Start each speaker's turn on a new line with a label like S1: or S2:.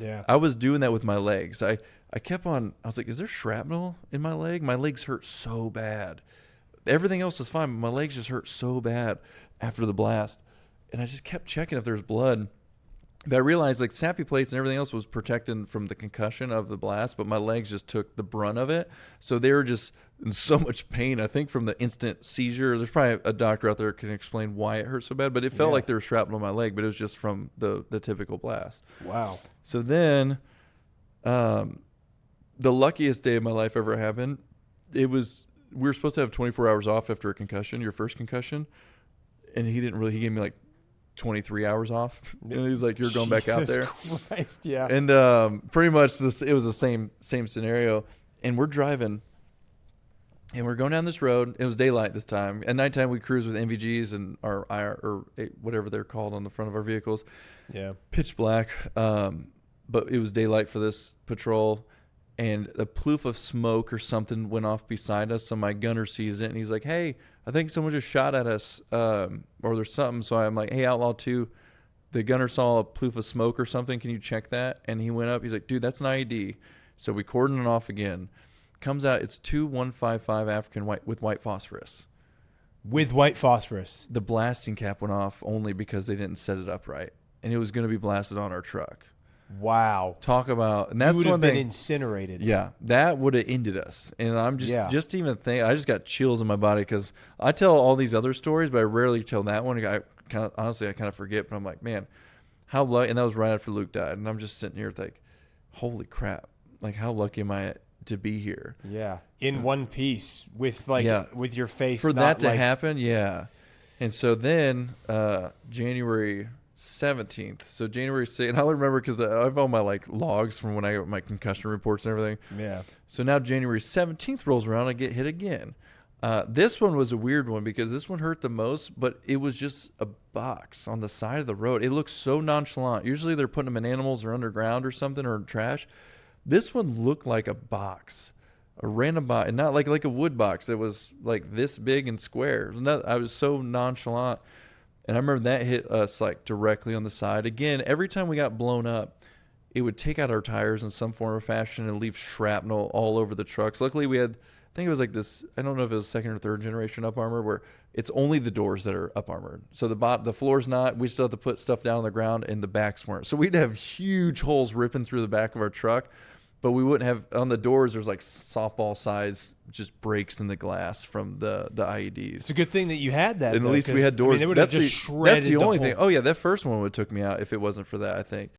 S1: Yeah.
S2: I was doing that with my legs. I kept on, I was like, is there shrapnel in my leg? My legs hurt so bad. Everything else was fine, but my legs just hurt so bad after the blast. And I just kept checking if there's blood. But I realized like sappy plates and everything else was protecting from the concussion of the blast, but my legs just took the brunt of it. So they were just in so much pain, I think, from the instant seizure. There's probably a doctor out there who can explain why it hurt so bad, but it felt like there was shrapnel in my leg, but it was just from the typical blast.
S1: Wow.
S2: So then the luckiest day of my life ever happened. We were supposed to have 24 hours off after a concussion, your first concussion. And he gave me like 23 hours off. And he's like, you're going back out there.
S1: Jesus Christ, yeah.
S2: And pretty much it was the same scenario. And we're driving and we're going down this road. It was daylight this time. At nighttime, we cruise with NVGs and our IR or whatever they're called on the front of our vehicles.
S1: Yeah.
S2: Pitch black. But it was daylight for this patrol. And a ploof of smoke or something went off beside us. So my gunner sees it and he's like, hey, I think someone just shot at us, or there's something. So I'm like, hey, Outlaw 2, the gunner saw a ploof of smoke or something. Can you check that? And he went up. He's like, dude, that's an IED. So we cordoned it off again. Comes out, it's 2155 African white with white phosphorus.
S1: With white phosphorus.
S2: The blasting cap went off only because they didn't set it up right. And it was going to be blasted on our truck.
S1: Wow.
S2: Talk about, and that's
S1: you would
S2: one
S1: have been
S2: thing.
S1: incinerated.
S2: Yeah, that would have ended us. And I'm just even think, I just got chills in my body because I tell all these other stories, but I rarely tell that one. Honestly, I kind of forget, but I'm like, man, how lucky. And that was right after Luke died. And I'm just sitting here like, holy crap. Like, how lucky am I to be here?
S1: Yeah. In one piece with with your face.
S2: For that to happen. Yeah. And so then, January 17th. So January 6th, and I'll remember because I have all my like logs from when I got my concussion reports and everything.
S1: Yeah.
S2: So now January 17th rolls around, I get hit again. This one was a weird one because this one hurt the most, but it was just a box on the side of the road. It looks so nonchalant. Usually they're putting them in animals or underground or something or in trash. This one looked like a box, a random box, and not like a wood box. It was like this big and square. I was so nonchalant. And I remember that hit us like directly on the side. Again, every time we got blown up, it would take out our tires in some form or fashion and leave shrapnel all over the trucks. Luckily, we had, I think it was like this, I don't know if it was second or third generation up armor where it's only the doors that are up armored. So the floor's not, we still have to put stuff down on the ground and the backs weren't. So we'd have huge holes ripping through the back of our truck. But we wouldn't have, on the doors, there's like softball size just breaks in the glass from the IEDs.
S1: It's a good thing that you had that.
S2: And at least we had doors.
S1: I mean, they would have just shredded
S2: that's the only
S1: whole
S2: thing. Oh, yeah, that first one would have took me out if it wasn't for that, I think.